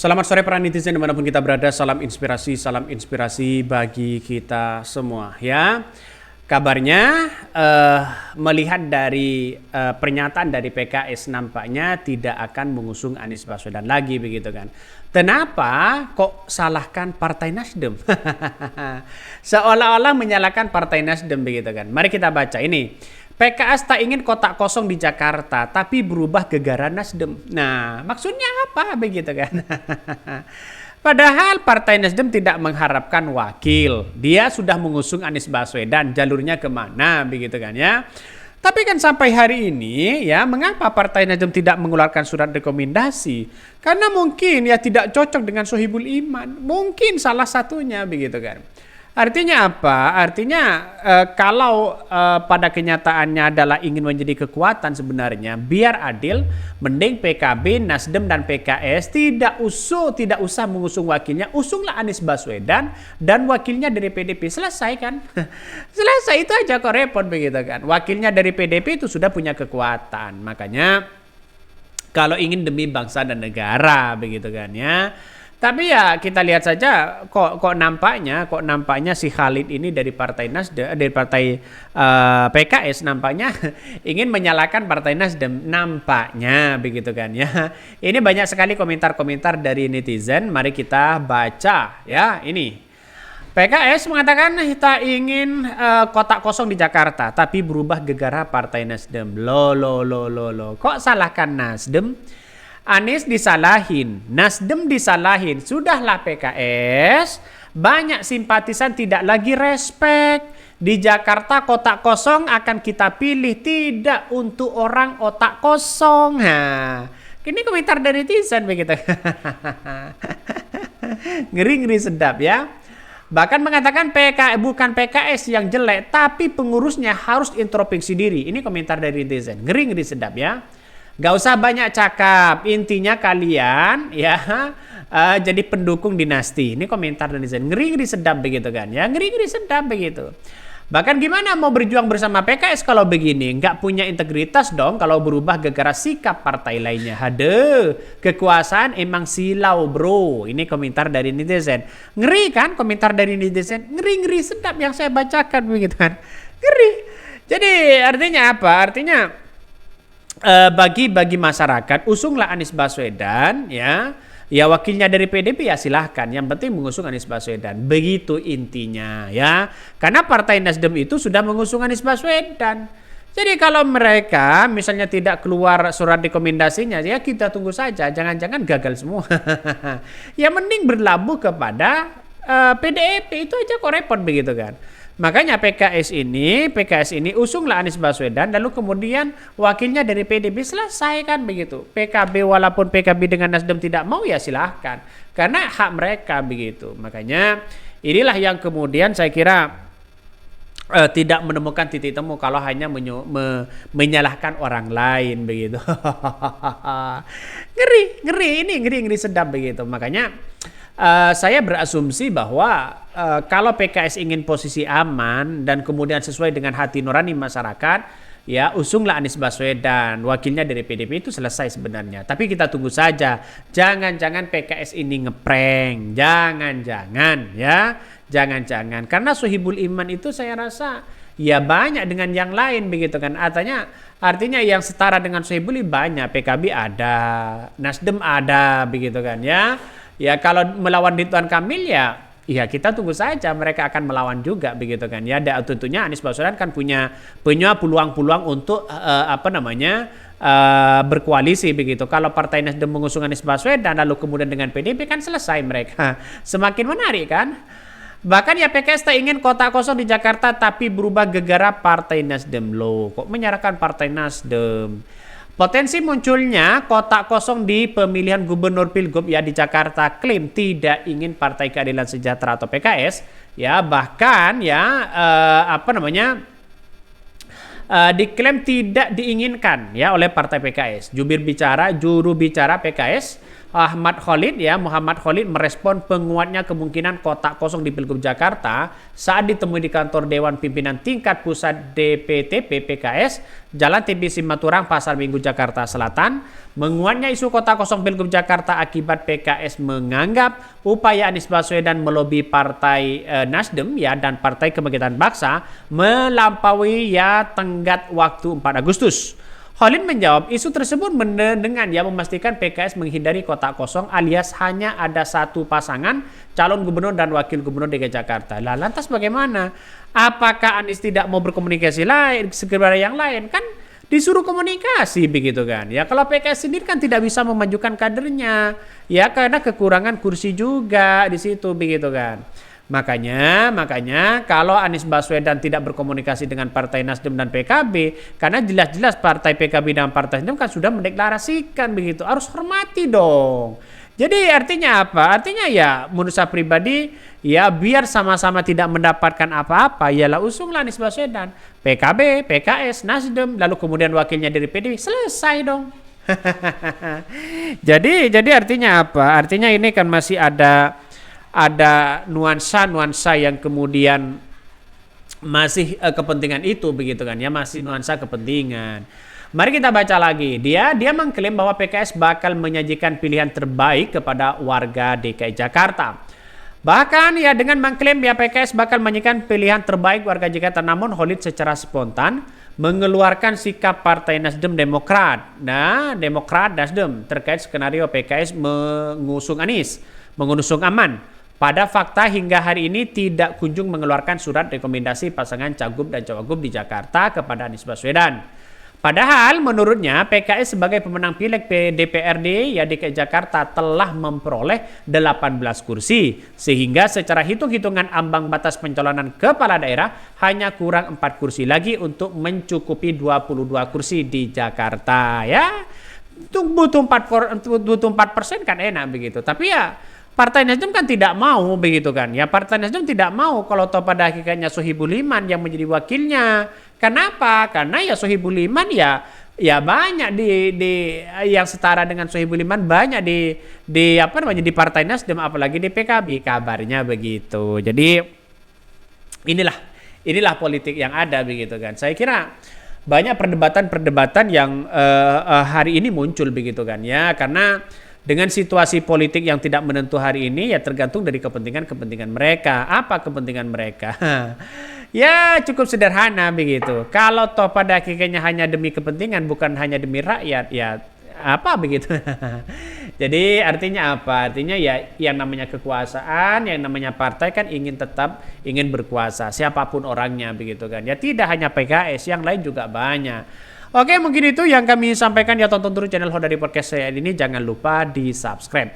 Selamat sore para netizen dimanapun kita berada, salam inspirasi bagi kita semua ya. Kabarnya melihat dari pernyataan dari PKS nampaknya tidak akan mengusung Anies Baswedan lagi begitu kan. Kenapa kok salahkan Partai Nasdem? Seolah-olah menyalahkan Partai Nasdem begitu kan. Mari kita baca ini. PKS tak ingin kotak kosong di Jakarta, tapi berubah gegara Nasdem. Nah, maksudnya apa begitu kan? Padahal Partai Nasdem tidak mengharapkan wakil. Dia sudah mengusung Anies Baswedan, jalurnya kemana begitu kan ya? Tapi kan sampai hari ini ya, mengapa Partai Nasdem tidak mengeluarkan surat rekomendasi? Karena mungkin ya tidak cocok dengan Sohibul Iman. Mungkin salah satunya begitu kan. Artinya apa? Artinya kalau pada kenyataannya adalah ingin menjadi kekuatan sebenarnya, biar adil, mending PKB, Nasdem dan PKS tidak usah mengusung wakilnya, usunglah Anies Baswedan dan wakilnya dari PDP. Selesai kan? Selesai, itu aja kok repot begitu kan. Wakilnya dari PDP itu sudah punya kekuatan. Makanya kalau ingin demi bangsa dan negara begitu kan ya. Tapi ya kita lihat saja kok nampaknya si Khalid ini dari Partai Nasdem, dari Partai PKS nampaknya ingin menyalahkan Partai Nasdem, nampaknya begitu kan ya. Ini banyak sekali komentar-komentar dari netizen. Mari kita baca ya. Ini PKS mengatakan kita ingin kotak kosong di Jakarta, tapi berubah gegara Partai Nasdem. Loh. Kok salahkan Nasdem? Anies disalahin, Nasdem disalahin. Sudahlah PKS, banyak simpatisan tidak lagi respect. Di Jakarta kotak kosong akan kita pilih, tidak untuk orang otak kosong. Nah, ini komentar dari netizen begitu. Ngeri sedap ya. Bahkan mengatakan bukan PKS yang jelek, tapi pengurusnya harus introspeksi diri. Ini komentar dari netizen. Ngeri sedap ya. Gak usah banyak cakap, intinya kalian ya jadi pendukung dinasti. Ini komentar netizen. Ngeri sedap begitu kan ya, ngeri sedap begitu. Bahkan gimana mau berjuang bersama PKS kalau begini? Nggak punya integritas dong kalau berubah gara-gara sikap partai lainnya. Kekuasaan emang silau bro. Ini komentar dari netizen. Ngeri kan komentar dari netizen? Ngeri sedap yang saya bacakan begitu kan. Ngeri. Jadi artinya apa? Artinya bagi masyarakat, usunglah Anies Baswedan ya wakilnya dari PDP ya silahkan, yang penting mengusung Anies Baswedan, begitu intinya ya, karena Partai Nasdem itu sudah mengusung Anies Baswedan. Jadi kalau mereka misalnya tidak keluar surat rekomendasinya ya kita tunggu saja, jangan-jangan gagal semua. Ya mending berlabuh kepada PDIP, itu aja kok repot begitu kan. Makanya PKS ini usunglah Anies Baswedan, lalu kemudian wakilnya dari PDB, selesai kan begitu. PKB walaupun PKB dengan Nasdem tidak mau ya silahkan, karena hak mereka begitu. Makanya inilah yang kemudian saya kira tidak menemukan titik temu kalau hanya menyalahkan orang lain begitu. ngeri sedap begitu. Makanya saya berasumsi bahwa kalau PKS ingin posisi aman dan kemudian sesuai dengan hati nurani masyarakat, ya usunglah Anies Baswedan, wakilnya dari PDP, itu selesai sebenarnya. Tapi kita tunggu saja, jangan-jangan PKS ini ngeprank, jangan-jangan, karena Sohibul Iman itu saya rasa ya banyak dengan yang lain begitu kan. Artinya yang setara dengan Sohibul Iman banyak, PKB ada, Nasdem ada begitu kan ya. Ya kalau melawan Ridwan Kamil ya kita tunggu saja, mereka akan melawan juga begitu kan ya. Dan tentunya Anies Baswedan kan punya peluang-peluang untuk berkoalisi begitu. Kalau Partai Nasdem mengusung Anies Baswedan lalu kemudian dengan PDP kan selesai mereka. Semakin menarik kan? Bahkan ya PKS tak ingin kotak kosong di Jakarta tapi berubah gegara Partai Nasdem. Loh, kok menyerahkan Partai Nasdem? Potensi munculnya kotak kosong di pemilihan gubernur Pilgub ya di Jakarta, klaim tidak ingin Partai Keadilan Sejahtera atau PKS ya, bahkan ya diklaim tidak diinginkan ya oleh Partai PKS. Juru bicara PKS Muhammad Khalid merespon penguatnya kemungkinan kotak kosong di Pilgub Jakarta saat ditemui di kantor Dewan Pimpinan Tingkat Pusat DPTP PKS, Jalan TB Simaturang, Pasar Minggu, Jakarta Selatan. Menguatnya isu kotak kosong Pilgub Jakarta akibat PKS menganggap upaya Anies Baswedan melobi Partai Nasdem dan Partai Kebangkitan Bangsa melampaui tenggat waktu 4 Agustus. Khalid menjawab isu tersebut dengan memastikan PKS menghindari kotak kosong alias hanya ada satu pasangan calon gubernur dan wakil gubernur DKI Jakarta. Lah lantas bagaimana? Apakah Anies tidak mau berkomunikasi lain kepada yang lain? Kan disuruh komunikasi begitu kan. Ya kalau PKS sendiri kan tidak bisa memajukan kadernya. Ya karena kekurangan kursi juga di situ begitu kan. Makanya kalau Anies Baswedan tidak berkomunikasi dengan Partai Nasdem dan PKB, karena jelas-jelas Partai PKB dan Partai Nasdem kan sudah mendeklarasikan begitu, harus hormati dong. Jadi artinya apa? Artinya menurut saya pribadi biar sama-sama tidak mendapatkan apa-apa, usunglah Anies Baswedan, PKB, PKS, Nasdem, lalu kemudian wakilnya dari PDIP, selesai dong. Jadi artinya apa? Artinya ini kan masih ada nuansa yang kemudian masih kepentingan itu begitu kan masih nuansa kepentingan. Mari kita baca lagi. Dia mengklaim bahwa PKS bakal menyajikan pilihan terbaik kepada warga DKI Jakarta. Bahkan dengan mengklaim PKS bakal menyajikan pilihan terbaik warga Jakarta, namun Khalid secara spontan mengeluarkan sikap Partai Nasdem Demokrat Nasdem terkait skenario PKS mengusung Anies, mengusung Aman. Pada fakta hingga hari ini tidak kunjung mengeluarkan surat rekomendasi pasangan Cagup dan Cawagup di Jakarta kepada Anies Baswedan. Padahal menurutnya PKS sebagai pemenang pileg DPRD DKI Jakarta telah memperoleh 18 kursi. Sehingga secara hitung-hitungan ambang batas pencalonan kepala daerah hanya kurang 4 kursi lagi untuk mencukupi 22 kursi di Jakarta butuh 4% kan enak begitu. Tapi Partai Nasdem kan tidak mau begitu kan Partai Nasdem tidak mau kalau pada hakikatnya Sohibul Iman yang menjadi wakilnya. Kenapa? Karena Sohibul Iman banyak di yang setara dengan Sohibul Iman banyak di Partai Nasdem, apalagi di PKB kabarnya begitu. Jadi inilah politik yang ada begitu kan. Saya kira banyak perdebatan yang hari ini muncul begitu kan karena dengan situasi politik yang tidak menentu hari ini tergantung dari kepentingan mereka. Apa kepentingan mereka? Cukup sederhana begitu. Kalau pada hakikatnya hanya demi kepentingan bukan hanya demi rakyat apa begitu. Jadi artinya apa? Artinya yang namanya kekuasaan, yang namanya partai kan ingin berkuasa siapapun orangnya begitu kan. Tidak hanya PKS, yang lain juga banyak. Oke, mungkin itu yang kami sampaikan. Tonton terus channel Hodari Podcast saya ini. Jangan lupa di subscribe.